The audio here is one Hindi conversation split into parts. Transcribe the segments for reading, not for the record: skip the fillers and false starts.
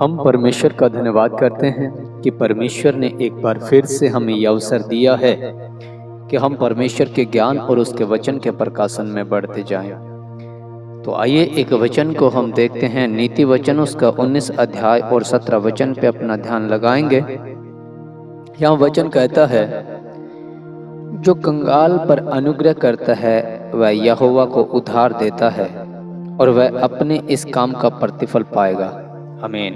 हम परमेश्वर का धन्यवाद करते हैं कि परमेश्वर ने एक बार फिर से हमें यह अवसर दिया है कि हम परमेश्वर के ज्ञान और उसके वचन के प्रकाशन में बढ़ते जाएं। तो आइए एक वचन को हम देखते हैं। नीति वचन उसका 19 अध्याय और 17 वचन पे अपना ध्यान लगाएंगे। यहाँ वचन कहता है, जो कंगाल पर अनुग्रह करता है वह यहोवा को उधार देता है और वह अपने इस काम का प्रतिफल पाएगा। आमीन।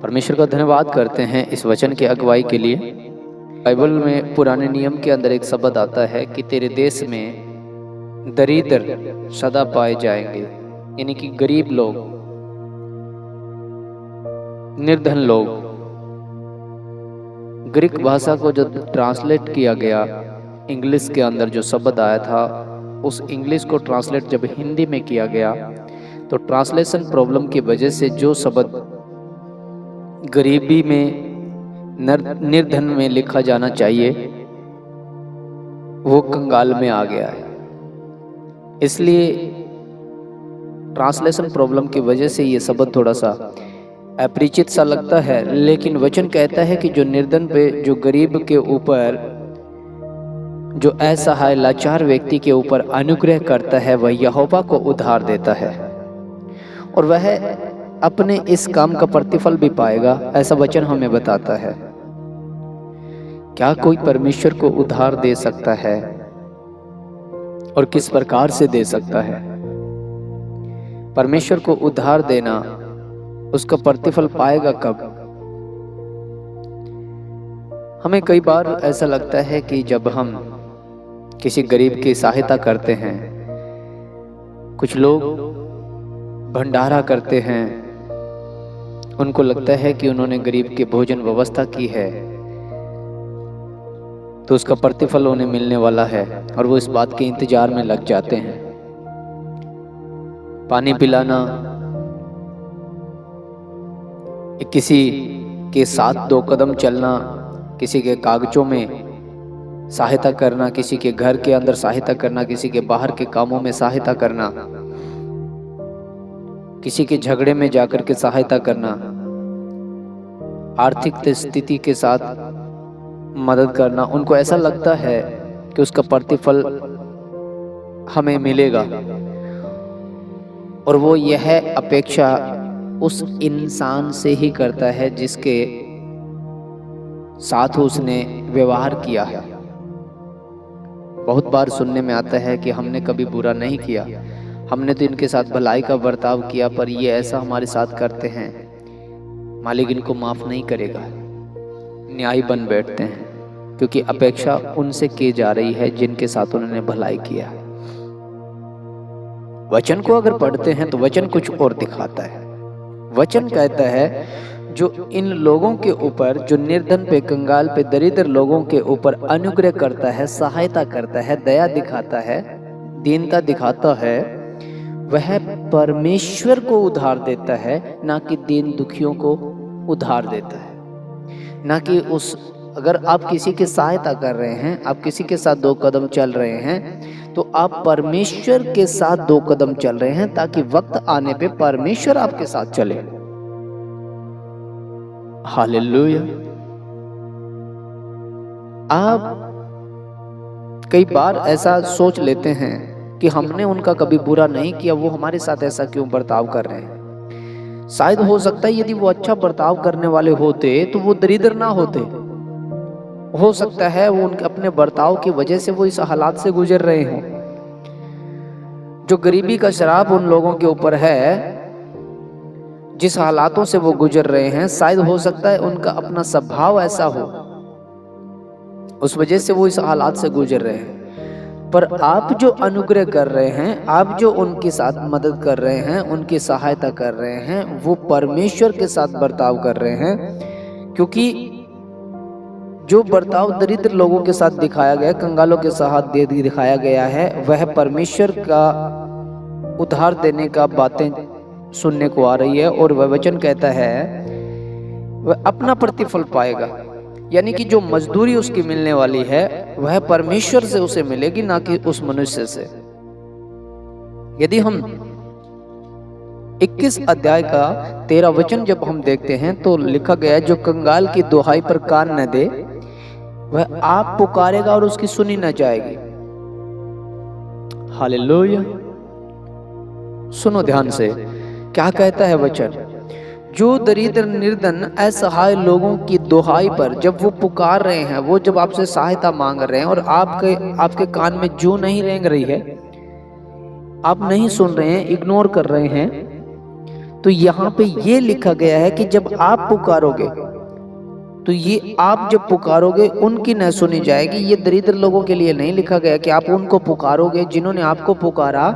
परमेश्वर का धन्यवाद करते हैं इस वचन की अगुवाई के लिए। बाइबल में पुराने नियम के अंदर एक शब्द आता है कि तेरे देश में दरिद्र सदा पाए जाएंगे, यानी कि गरीब लोग, निर्धन लोग। ग्रीक भाषा को जो ट्रांसलेट किया गया, इंग्लिश के अंदर जो शब्द आया था, उस इंग्लिश को ट्रांसलेट जब हिंदी में किया गया तो ट्रांसलेशन प्रॉब्लम की वजह से जो शब्द गरीबी में, निर्धन में लिखा जाना चाहिए वो कंगाल में आ गया है। इसलिए ट्रांसलेशन प्रॉब्लम की वजह से ये शब्द थोड़ा सा अपरिचित सा लगता है, लेकिन वचन कहता है कि जो निर्धन पे, जो गरीब के ऊपर, जो असहाय लाचार व्यक्ति के ऊपर अनुग्रह करता है वह यहोवा को उधार देता है और वह अपने इस काम का प्रतिफल भी पाएगा, ऐसा वचन हमें बताता है। क्या कोई परमेश्वर को उधार दे सकता है और किस प्रकार से दे सकता है? परमेश्वर को उधार देना, उसका प्रतिफल पाएगा कब? हमें कई बार ऐसा लगता है कि जब हम किसी गरीब की सहायता करते हैं, कुछ लोग भंडारा करते हैं, उनको लगता है कि उन्होंने गरीब की भोजन व्यवस्था की है तो उसका प्रतिफल उन्हें मिलने वाला है और वो इस बात के इंतजार में लग जाते हैं। पानी पिलाना, किसी के साथ 2 कदम चलना, किसी के कागजों में सहायता करना, किसी के घर के अंदर सहायता करना, किसी के बाहर के कामों में सहायता करना, किसी के झगड़े में जाकर के सहायता करना, आर्थिक स्थिति के साथ मदद करना, उनको ऐसा लगता है कि उसका प्रतिफल हमें मिलेगा और वो यह अपेक्षा उस इंसान से ही करता है जिसके साथ उसने व्यवहार किया है। बहुत बार सुनने में आता है कि हमने कभी बुरा नहीं किया, हमने तो इनके साथ भलाई का बर्ताव किया, पर ये ऐसा हमारे साथ करते हैं, मालिक इनको माफ नहीं करेगा। न्यायी बन बैठते हैं क्योंकि अपेक्षा उनसे की जा रही है जिनके साथ उन्होंने भलाई किया। वचन को अगर पढ़ते हैं तो वचन कुछ और दिखाता है। वचन कहता है, जो इन लोगों के ऊपर, जो निर्धन पे, कंगाल पे, दरिद्र लोगों के ऊपर अनुग्रह करता है, सहायता करता है, दया दिखाता है, दीनता दिखाता है, वह परमेश्वर को उधार देता है, ना कि दीन दुखियों को उधार देता है। ना कि उस, अगर आप किसी की सहायता कर रहे हैं, आप किसी के साथ 2 कदम चल रहे हैं, तो आप परमेश्वर के साथ 2 कदम चल रहे हैं ताकि वक्त आने पे परमेश्वर आपके साथ चले। हालेलुया। आप कई बार ऐसा सोच लेते हैं कि हमने उनका कभी बुरा नहीं किया, वो हमारे साथ ऐसा क्यों बर्ताव कर रहे हैं? शायद हो सकता है यदि वो अच्छा बर्ताव करने वाले होते तो वो दरिद्र ना होते। हो सकता है वो उनके अपने बर्ताव की वजह से वो इस हालात से गुजर रहे हों। जो गरीबी का शराब उन लोगों के ऊपर है, जिस हालातों से वो गुजर रहे हैं, शायद हो सकता है उनका अपना स्वभाव ऐसा हो, उस वजह से वो इस हालात से गुजर रहे हैं। पर आप जो अनुग्रह कर रहे हैं, आप जो उनके साथ मदद कर रहे हैं, उनकी सहायता कर रहे हैं, वो परमेश्वर के साथ बर्ताव कर रहे हैं। क्योंकि जो बर्ताव दरिद्र लोगों के साथ दिखाया गया, कंगालों के साथ दिखाया गया है, वह परमेश्वर का उधार देने का बातें सुनने को आ रही है। और वह वचन कहता है वह अपना प्रतिफल पाएगा, यानी कि जो मजदूरी उसकी मिलने वाली है वह परमेश्वर से उसे मिलेगी, ना कि उस मनुष्य से। यदि हम 21 अध्याय का 13 वचन जब हम देखते हैं तो लिखा गया है, जो कंगाल की दुहाई पर कान न दे वह आप पुकारेगा और उसकी सुनी न जाएगी। हालेलुया। सुनो ध्यान से, क्या कहता है वचन, जो दरिद्र निर्धन असहाय लोगों की दुहाई पर जब वो पुकार रहे हैं, वो जब आपसे सहायता मांग रहे हैं और आपके कान में जू नहीं रेंग रही है, आप नहीं सुन रहे हैं, इग्नोर कर रहे हैं, तो यहाँ पे ये लिखा गया है कि जब आप पुकारोगे, तो ये आप जब पुकारोगे उनकी न सुनी जाएगी। ये दरिद्र लोगों के लिए नहीं लिखा गया कि आप उनको पुकारोगे जिन्होंने आपको पुकारा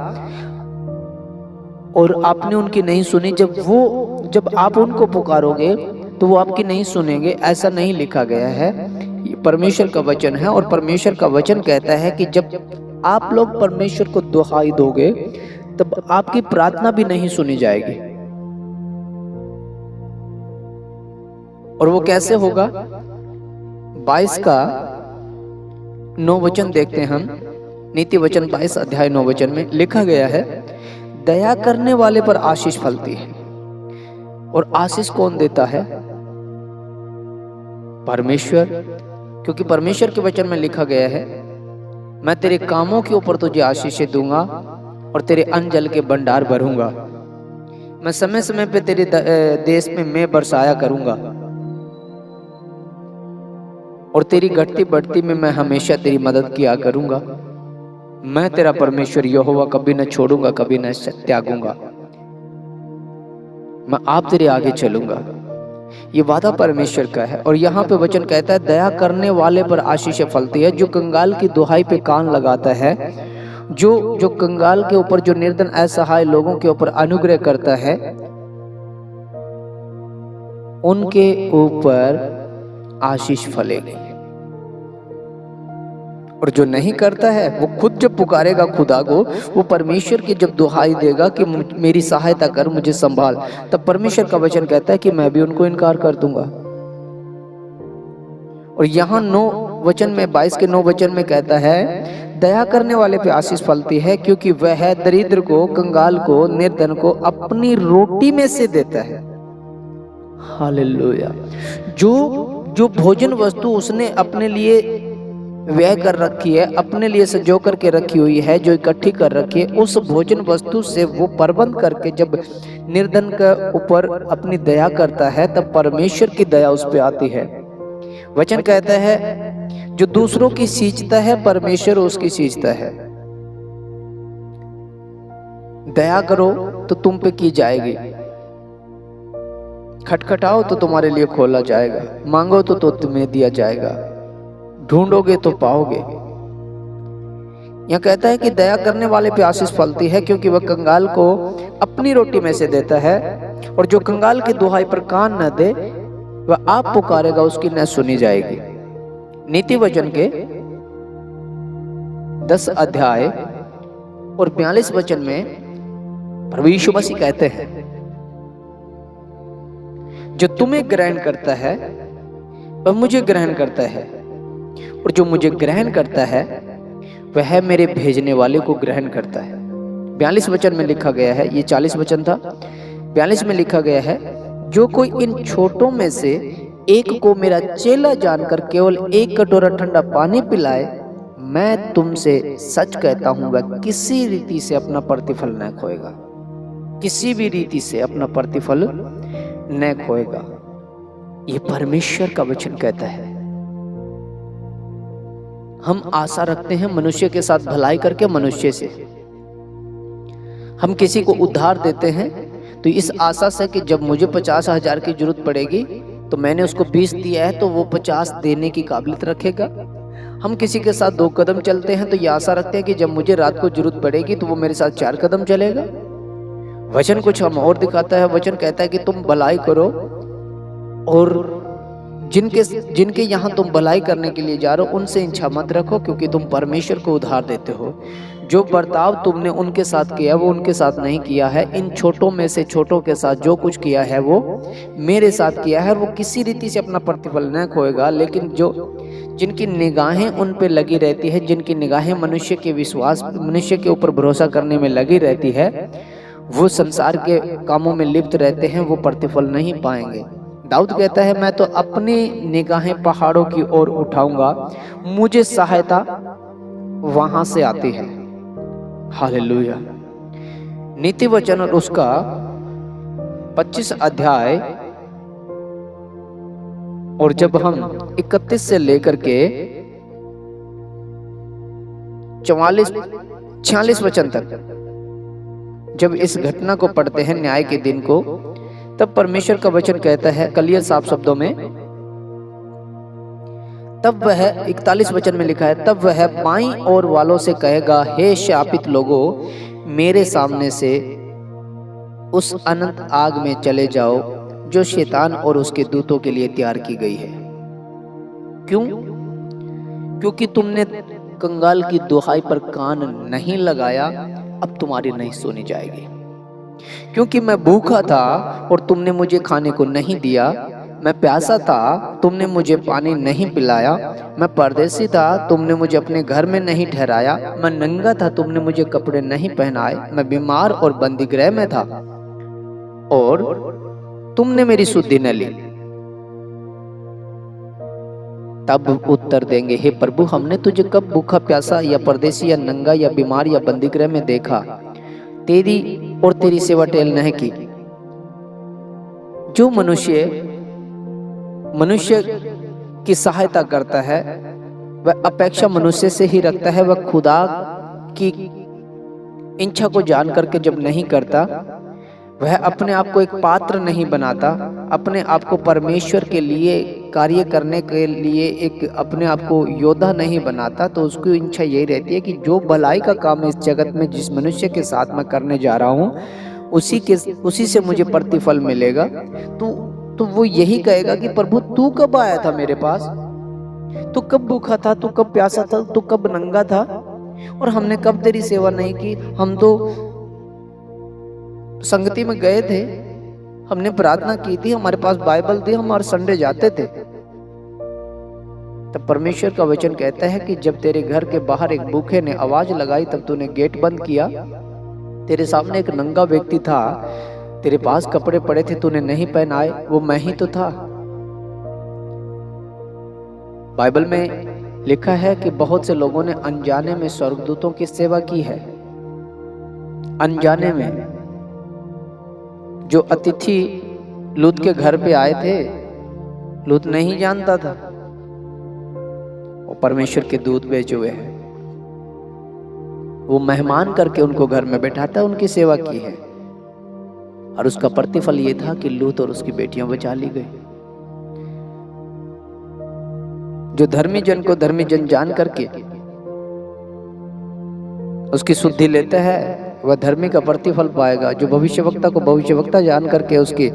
और आपने उनकी नहीं सुनी, जब आप उनको पुकारोगे तो वो आपकी नहीं सुनेंगे, ऐसा नहीं लिखा गया है। ये परमेश्वर का वचन है और परमेश्वर का वचन कहता है कि जब आप लोग परमेश्वर को दुहाई दोगे तब आपकी प्रार्थना भी नहीं सुनी जाएगी। और वो कैसे होगा? 22 का 9 वचन देखते हैं हम। नीति वचन 22 अध्याय 9 वचन में लिखा गया है, दया करने वाले पर आशीष फलती है। और आशीष कौन देता है? परमेश्वर। क्योंकि परमेश्वर के वचन में लिखा गया है, मैं तेरे कामों के ऊपर तुझे आशीष दूंगा और तेरे अन्न जल के भंडार भरूंगा। मैं समय समय पे तेरे देश में मैं बरसाया करूंगा और तेरी घटती बढ़ती में मैं हमेशा तेरी मदद किया करूंगा। मैं तेरा परमेश्वर यहोवा कभी न छोड़ूंगा, कभी न त्यागूंगा। मैं आप तेरे आगे चलूंगा। ये वादा परमेश्वर का है। और यहाँ पे वचन कहता है, दया करने वाले पर आशीष फलती है, जो कंगाल की दुहाई पे कान लगाता है, जो कंगाल के ऊपर, जो निर्धन असहाय लोगों के ऊपर अनुग्रह करता है, उनके ऊपर आशीष फलेगी। और जो नहीं करता है, वो खुद जब पुकारेगा खुदा को, वो परमेश्वर की जब दुहाई देगा कि मेरी सहायता कर, मुझे संभाल, तब परमेश्वर का वचन कहता है कि मैं भी उनको इनकार कर दूंगा। और यहाँ 9 वचन में, 22 के 9 वचन में कहता है, दया करने वाले पे आशीष फलती है, क्योंकि वह दरिद्र को, कंगाल को, निर्धन को अपनी रोटी में से देता है। हालेलुया। जो भोजन वस्तु उसने अपने लिए व्यय कर रखी है, अपने लिए संजो करके रखी हुई है, जो इकट्ठी कर रखी है, उस भोजन वस्तु से वो प्रबंध करके जब निर्धन के ऊपर अपनी दया करता है, तब परमेश्वर की दया उस पर आती है। वचन कहता है, जो दूसरों की सींचता है, परमेश्वर उसकी सींचता है। दया करो तो तुम पे की जाएगी, खटखटाओ तो तुम्हारे लिए खोला जाएगा, मांगो तो तुम्हें दिया जाएगा, ढूंढोगे तो पाओगे। यह कहता है कि दया करने वाले पे आशीष फलती है, क्योंकि वह कंगाल को अपनी रोटी में से देता है। और जो कंगाल की दुहाई पर कान न दे, वह आप पुकारेगा, उसकी न सुनी जाएगी। नीति वचन के 10 अध्याय और 42 वचन में प्रभु यीशु मसीह कहते हैं, जो तुम्हें ग्रहण करता है वह मुझे ग्रहण करता है, और जो मुझे ग्रहण करता है वह मेरे भेजने वाले को ग्रहण करता है। 42 वचन में लिखा गया है, ये 40 वचन था, 42 में लिखा गया है, जो कोई इन छोटों में से एक को मेरा चेला जानकर केवल 1 कटोरा ठंडा पानी पिलाए, मैं तुमसे सच कहता हूं, वह किसी रीति से अपना प्रतिफल न खोएगा। किसी भी रीति से अपना प्रतिफल न खोएगा। ये परमेश्वर का वचन कहता है। हम आशा रखते हैं मनुष्य के साथ भलाई करके, मनुष्य से हम किसी को उधार देते हैं तो इस आशा से कि जब मुझे 50,000 की जरूरत पड़ेगी तो मैंने उसको 20 दिया है तो वो 50 देने की काबिलियत रखेगा। हम किसी के साथ 2 कदम चलते हैं तो ये आशा रखते हैं कि जब मुझे रात को जरूरत पड़ेगी तो वो मेरे साथ 4 कदम चलेगा। वचन कुछ हम और दिखाता है। वचन कहता है कि तुम भलाई करो और जिनके यहाँ तुम भलाई करने के लिए जा रहे हो उनसे इच्छा मत रखो, क्योंकि तुम परमेश्वर को उधार देते हो। जो बर्ताव तुमने उनके साथ किया वो उनके साथ नहीं किया है। इन छोटों में से छोटों के साथ जो कुछ किया है वो मेरे साथ किया है, और वो किसी रीति से अपना प्रतिफल न खोएगा। लेकिन जिनकी निगाहें उन पे लगी रहती है, जिनकी निगाहें मनुष्य के ऊपर भरोसा करने में लगी रहती है, वो संसार के कामों में लिप्त रहते हैं वो प्रतिफल नहीं पाएंगे। दाऊद कहता है मैं तो अपनी निगाहें पहाड़ों की ओर उठाऊंगा, मुझे सहायता वहां से आती है। हालेलुया। नीति वचन और उसका 25 अध्याय और जब हम 31 से लेकर के 46 वचन तक जब इस घटना को पढ़ते हैं न्याय के दिन को, तब परमेश्वर का वचन कहता है कलियर साफ शब्दों में, तब वह 41 वचन में लिखा है, तब वह बाईं ओर वालों से कहेगा, हे शापित लोगों, मेरे सामने से उस अनंत आग में चले जाओ जो शैतान और उसके दूतों के लिए तैयार की गई है। क्यों? क्योंकि तुमने कंगाल की दुहाई पर कान नहीं लगाया, अब तुम्हारी नहीं सुनी जाएगी। क्योंकि मैं भूखा था और तुमने मुझे खाने को नहीं दिया, मैं प्यासा था तुमने मुझे पानी नहीं पिलाया, मैं परदेसी था तुमने मुझे अपने घर में नहीं ठहराया, मैं नंगा था तुमने मुझे कपड़े नहीं पहनाए, मैं बीमार और बंदीगृह में था और तुमने मेरी सुधि न ली। तब उत्तर देंगे, हे प्रभु, हमने तुझे कब भूखा प्यासा या परदेसी या नंगा या बीमार या बंदीगृह में देखा? तेरी और तेरी सेवा टेल नहीं की। जो मनुष्य की सहायता करता है वह अपेक्षा मनुष्य से ही रखता है। वह खुदा की इच्छा को जान करके जब नहीं करता, वह अपने आप को एक पात्र नहीं बनाता, अपने आप को परमेश्वर के लिए कार्य करने के लिए एक अपने आप को योद्धा नहीं बनाता, तो उसकी इच्छा यही रहती है कि जो भलाई का काम इस जगत में जिस मनुष्य के साथ मैं करने जा रहा हूँ उसी से मुझे प्रतिफल मिलेगा। तो वो यही कहेगा कि प्रभु तू कब आया था मेरे पास? तू कब भूखा था? तू कब प्यासा था? तू कब नंगा था? और हमने कब तेरी सेवा नहीं की? हम तो संगति में गए थे, हमने प्रार्थना की थी, हमारे पास बाइबल थी, हम हर संडे जाते थे। तब परमेश्वर का वचन कहता है कि जब तेरे घर के बाहर एक भूखे ने आवाज लगाई तब तूने गेट बंद किया। तेरे सामने एक नंगा व्यक्ति था, तेरे पास कपड़े पड़े थे, तूने नहीं पहनाए, वो मैं ही तो था। बाइबल में लिखा है कि बहुत से लोगों ने अनजाने में स्वर्गदूतों की सेवा की है। अनजाने में जो अतिथि लूत के घर पे आए थे, लूत नहीं जानता था वो परमेश्वर के दूत भेजे हुए हैं। वो मेहमान करके उनको घर में बैठाता, उनकी सेवा की है, और उसका प्रतिफल ये था कि लूत और उसकी बेटियां बचा ली गई। जो धर्मी जन को धर्मी जन जान करके उसकी शुद्धि लेता है वह धर्मी का प्रतिफल पाएगा। जो भविष्यवक्ता को भविष्यवक्ता जान करके उसकी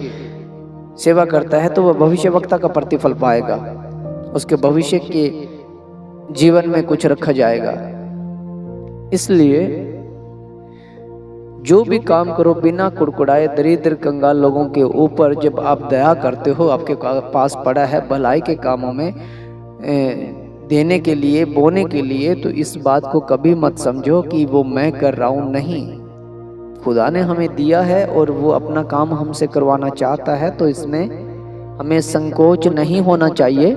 सेवा करता है तो वह भविष्यवक्ता का प्रतिफल पाएगा, उसके भविष्य के जीवन में कुछ रखा जाएगा। इसलिए जो भी काम करो बिना कुड़कुड़ाए दरिद्र कंगाल लोगों के ऊपर जब आप दया करते हो, आपके पास पड़ा है भलाई के कामों में देने के लिए, बोने के लिए, तो इस बात को कभी मत समझो कि वो मैं कर रहा हूं। नहीं, खुदा ने हमें दिया है और वो अपना काम हमसे करवाना चाहता है, तो इसमें हमें संकोच नहीं होना चाहिए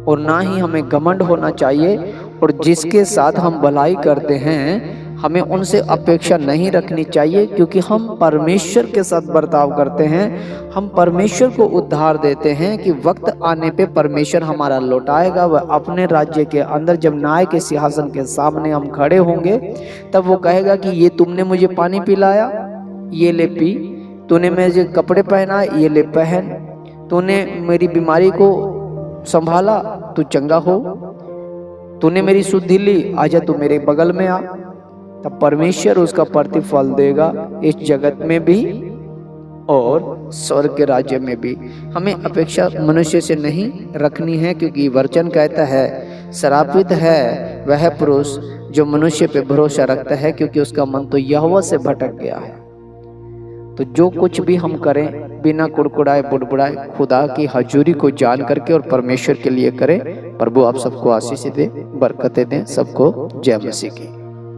और ना ही हमें घमंड होना चाहिए। और जिसके साथ हम भलाई करते हैं हमें उनसे अपेक्षा नहीं रखनी चाहिए, क्योंकि हम परमेश्वर के साथ बर्ताव करते हैं। हम परमेश्वर को उद्धार देते हैं कि वक्त आने पे परमेश्वर हमारा लौटाएगा। वह अपने राज्य के अंदर जब न्याय के सिंहासन के सामने हम खड़े होंगे तब वो कहेगा कि ये तुमने मुझे पानी पिलाया, ये ले पी, तूने मुझे कपड़े पहना, ये ले पहन, तूने मेरी बीमारी को संभाला, तू चंगा हो, तूने मेरी शुद्धि ली, आजा तू मेरे बगल में आ। तब परमेश्वर उसका प्रतिफल देगा इस जगत में भी और स्वर्ग के राज्य में भी। हमें अपेक्षा मनुष्य से नहीं रखनी है, क्योंकि वचन कहता है श्रापित है वह पुरुष जो मनुष्य पे भरोसा रखता है, क्योंकि उसका मन तो यहोवा से भटक गया है। तो जो कुछ भी हम करें बिना कुड़कुड़ाए बुड़बुड़ाए खुदा की हजूरी को जान करके और परमेश्वर के लिए करें। प्रभु आप सबको आशीष दे, बरकतें दें। सबको जय मसीह की।